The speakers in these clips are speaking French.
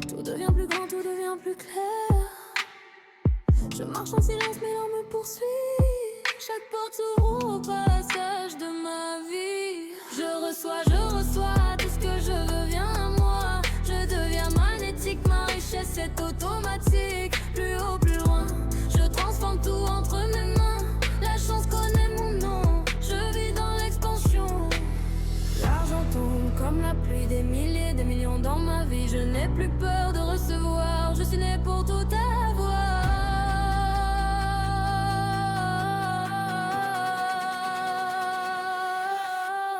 Tout devient plus grand, tout devient plus clair. Je marche en silence mais l'on me poursuit. Chaque porte s'ouvre au passage de ma vie. Je reçois tout ce que je veux vient à moi. Je deviens magnétique, ma richesse est automatique. Plus haut, plus loin, je transforme tout entre mes mains. La chance connaît mon nom, je vis dans l'expansion. L'argent tombe comme la pluie, des milliers, des millions dans ma vie. Je n'ai plus peur de recevoir, je suis né pour tout avoir.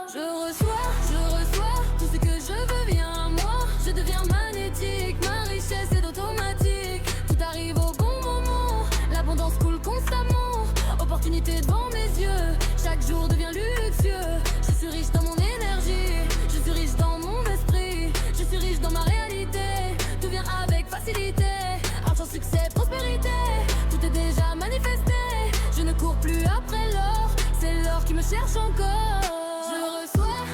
Je reçois tout ce que je veux vient à moi. Je deviens magnétique, ma richesse est automatique. Tout arrive au bon moment, l'abondance coule constamment. Opportunité devant mes yeux, chaque jour devient luxueux. Je suis riche dans mon énergie, je suis riche dans mon esprit. Je suis riche dans ma réalité, tout vient avec facilité. Argent, succès, prospérité, tout est déjà manifesté. Je ne cours plus après l'or, c'est l'or qui me cherche encore.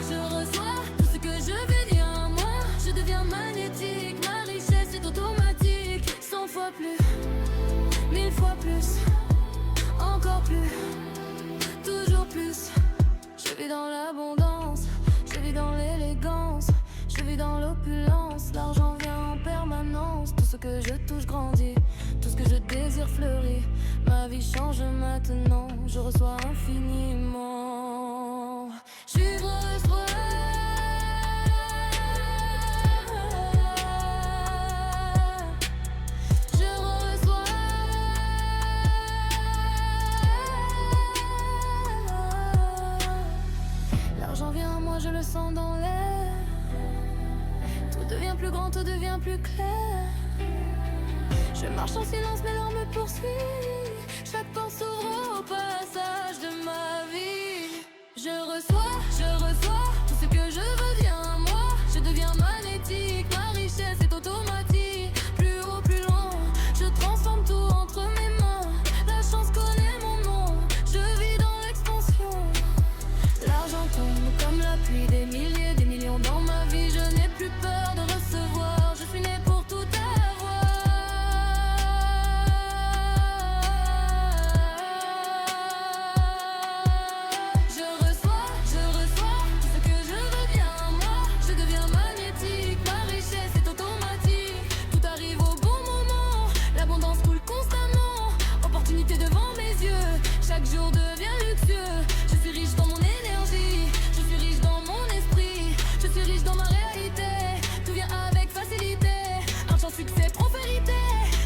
Je reçois tout ce que je veux vient à moi. Je deviens magnétique, ma richesse est automatique. 100 fois plus, 1000 fois plus, encore plus, toujours plus. Je vis dans l'abondance, je vis dans l'élégance, je vis dans l'opulence. L'argent vient en permanence, tout ce que je touche grandit, tout ce que je désire fleurit. Ma vie change maintenant, je reçois infiniment. Je reçois. L'argent vient à moi, je le sens dans l'air. Tout devient plus grand, tout devient plus clair. Je marche en silence mais l'or me poursuit. Chaque porte s'ouvre au passage de ma vie. Je reçois tout ce que je veux vient à moi. Je deviens magnétique, ma richesse est automatique. Plus haut, plus loin, je transforme tout entre mes mains. La chance connaît mon nom, je vis dans l'expansion. L'argent tombe comme la pluie, des milliers, des millions dans ma vie. Je n'ai plus peur de recevoir, je suis né pour tout avoir. Je reçois tout ce que je veux vient à moi. Je deviens magnétique, ma richesse est automatique. Tout arrive au bon moment, l'abondance coule constamment. Opportunité devant mes yeux, chaque jour devient luxueux. Je suis riche dans mon énergie, je suis riche dans mon esprit. Je suis riche dans ma réalité, tout vient avec facilité. Argent, succès, prospérité,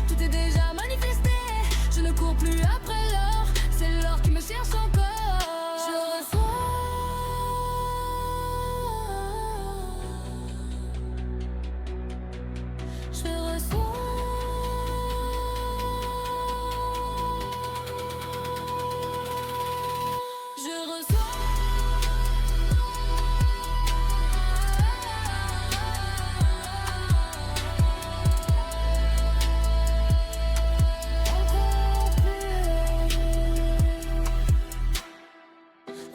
tout est déjà manifesté. Je ne cours plus après l'or, c'est l'or qui me cherche encore. Je reçois. Je reçois. Je reçois.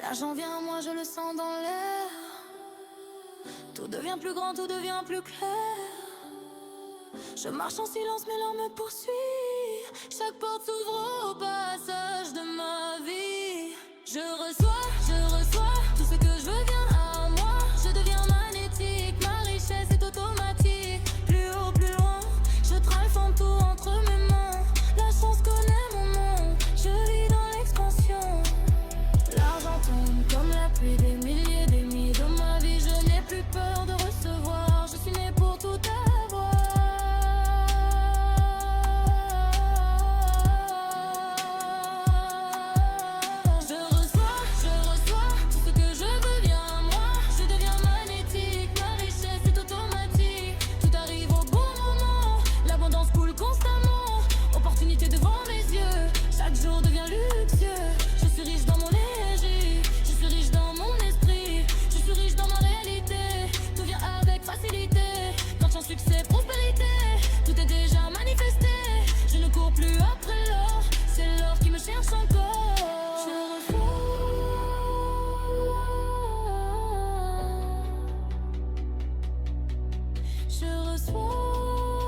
L'argent vient à moi, je le sens dans l'air. Tout devient plus grand, tout devient plus clair. Je marche en silence mais l'or me poursuit. Chaque porte s'ouvre au passage de ma vie. Je reçois tout ce que je veux vient à moi. Je deviens magnétique, ma richesse est automatique. Plus haut, plus loin, je transforme tout entre mes mains. La chance connaît mon nom, je vis dans l'expansion. L'argent tombe comme la pluie, des milliers, des milliers dans ma vie. Je n'ai plus peur de recevoir, je suis né pour tout avoir. Je reçois tout ce que je veux vient à moi. Je deviens magnétique, ma richesse est automatique. Tout arrive au bon moment, l'abondance coule constamment. Opportunité devant mes yeux, chaque jour devient luxueux. Je suis riche dans mon énergie, je suis riche dans mon esprit. Je suis riche dans ma réalité, tout vient avec facilité. Quand succès, prospérité, tout est déjà manifesté. Je ne cours plus après l'or, c'est l'or qui me cherche encore. Je reçois. Je reçois.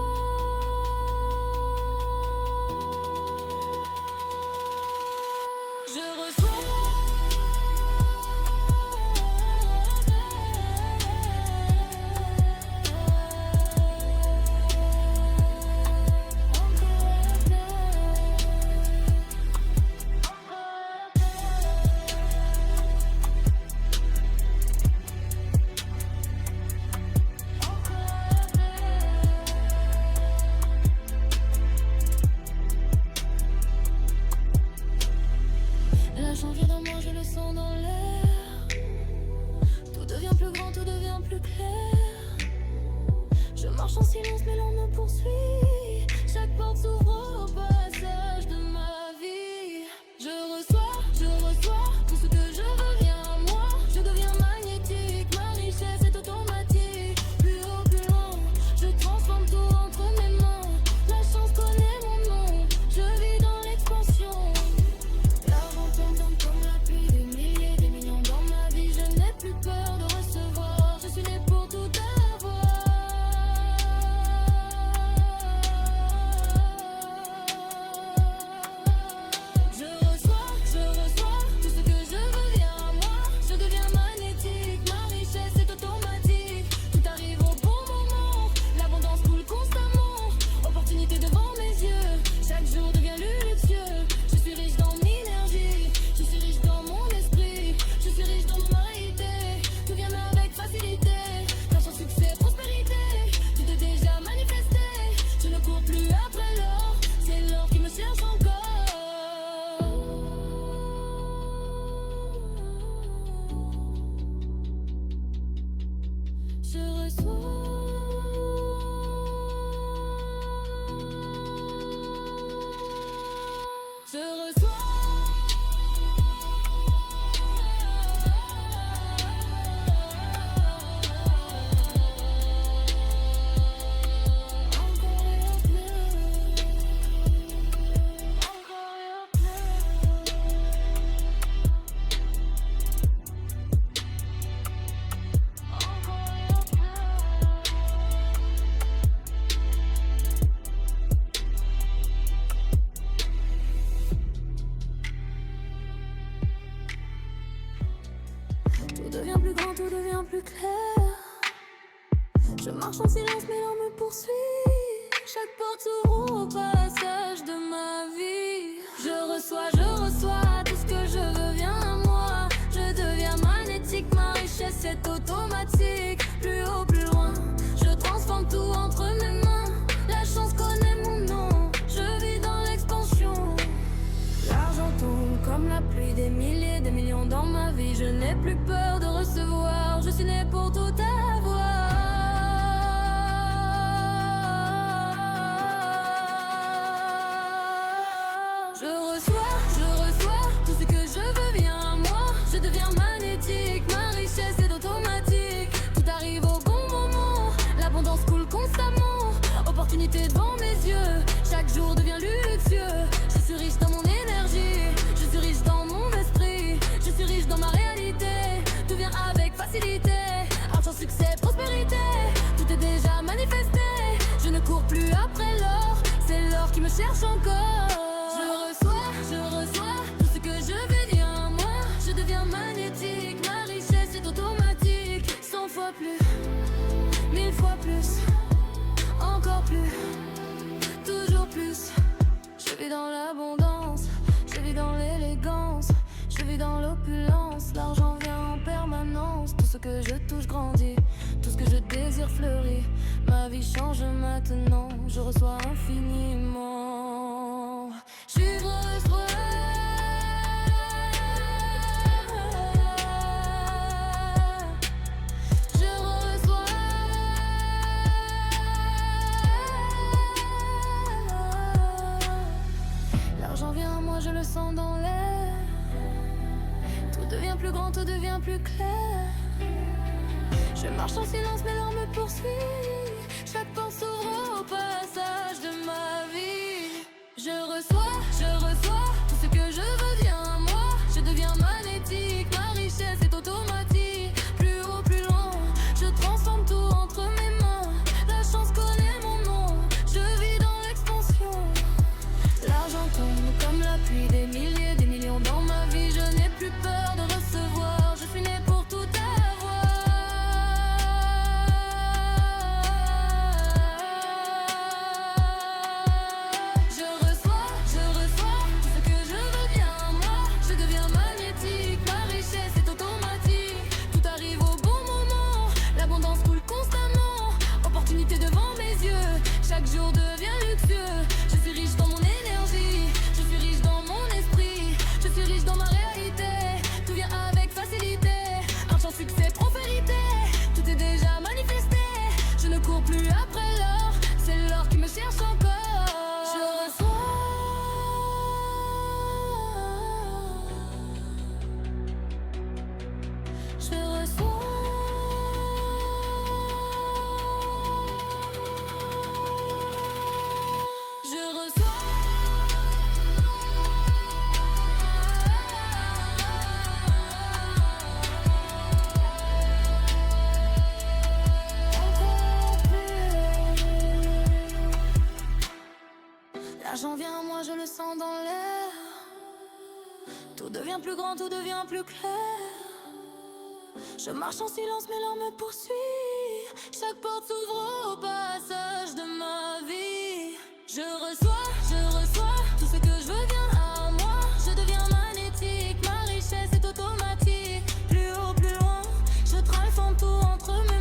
Je marche en silence mais l'on me poursuit. Chaque porte s'ouvre au passage de ma vie. Je reçois tout ce que je veux vient à moi. Je deviens magnétique, ma richesse est automatique. Plus haut, plus loin, je transforme tout entre mes mains. La chance connaît mon nom, je vis dans l'expansion. L'argent tombe comme la pluie, des milliers, des millions dans ma vie. Je n'ai plus peur de recevoir, je suis né pour tout avoir. Je reçois tout ce que je veux vient à moi. Je deviens magnétique, ma richesse est automatique. Tout arrive au bon moment, l'abondance coule constamment. Opportunité devant mes yeux, chaque jour devient luxueux. Je suis riche dans mon énergie, je suis riche dans mon esprit, je suis riche dans ma réalité. Tout vient avec facilité, grâce au succès, prospérité. Tout est déjà manifesté, je ne cours plus après l'or, c'est l'or qui me cherche encore. Je reçois. Je reçois. Encore et plus. Encore et plus. Encore et plus. Tout devient plus grand, tout devient plus clair. Je marche en silence mais l'on me poursuit. Chaque porte s'ouvre au passage de ma vie. Je reçois tout ce que je veux vient à moi. Je deviens magnétique, ma richesse est automatique. Plus haut, plus loin, je transforme tout entre mes mains. La chance connaît mon nom, je vis dans l'expansion. L'argent tombe comme la pluie, des milliers, des millions dans ma vie. Je n'ai plus peur de recevoir, je suis né pour tout avoir. Je reçois tout ce que je veux vient à moi. Je deviens magnétique, ma richesse est automatique. Tout arrive au bon moment, l'abondance coule constamment. Opportunité devant mes yeux, chaque jour devient luxueux. Je suis riche dans mon énergie, je suis riche dans mon esprit, je suis riche dans ma réalité. Tout vient avec facilité, argent, succès, prospérité. Tout est déjà manifesté, je ne cours plus après l'or, c'est l'or qui me cherche encore. Je reçois tout ce que je veux vient à moi. Je deviens magnétique, ma richesse est automatique. 100 fois plus, 1000 fois plus, encore plus, toujours plus. Je vis dans l'abondance, je vis dans l'élégance, je vis dans l'opulence. L'argent vient en permanence, tout ce que je touche grandit, tout ce que je désire fleurit. Ma vie change maintenant, je reçois infiniment. Je reçois. Je reçois. L'argent vient à moi, je le sens dans l'air. Tout devient plus grand, tout devient plus clair. Je marche en silence mais l'on me poursuit. Chaque porte s'ouvre au passage de ma vie. Je reçois tout ce que je veux vient à moi. Je deviens magnétique, ma richesse est automatique. Plus haut, plus loin, je transforme tout entre mes mains. La chance connaît mon nom, je vis dans l'expansion. L'argent tombe comme la pluie, des milliers, des millions dans ma vie. Je n'ai plus peur de recevoir, je suis né pour tout avoir. Je reçois tout ce que je veux vient à moi. Je deviens magnétique, ma richesse est automatique. Tout arrive au bon moment, l'abondance coule constamment. Opportunité devant mes yeux, chaque jour devient luxueux. Je suis riche dans mon énergie, je suis riche dans mon esprit, je suis riche dans ma réalité. Tout vient avec facilité, argent, succès, prospérité. Tout est déjà manifesté, je ne cours plus après Tout devient plus grand, tout devient plus clair. Je marche en silence, mais l'heure me poursuit. Chaque porte s'ouvre au passage de ma vie. Je reçois tout ce que je veux vient à moi. Je deviens magnétique, ma richesse est automatique. Plus haut, plus loin, je transforme tout entre mes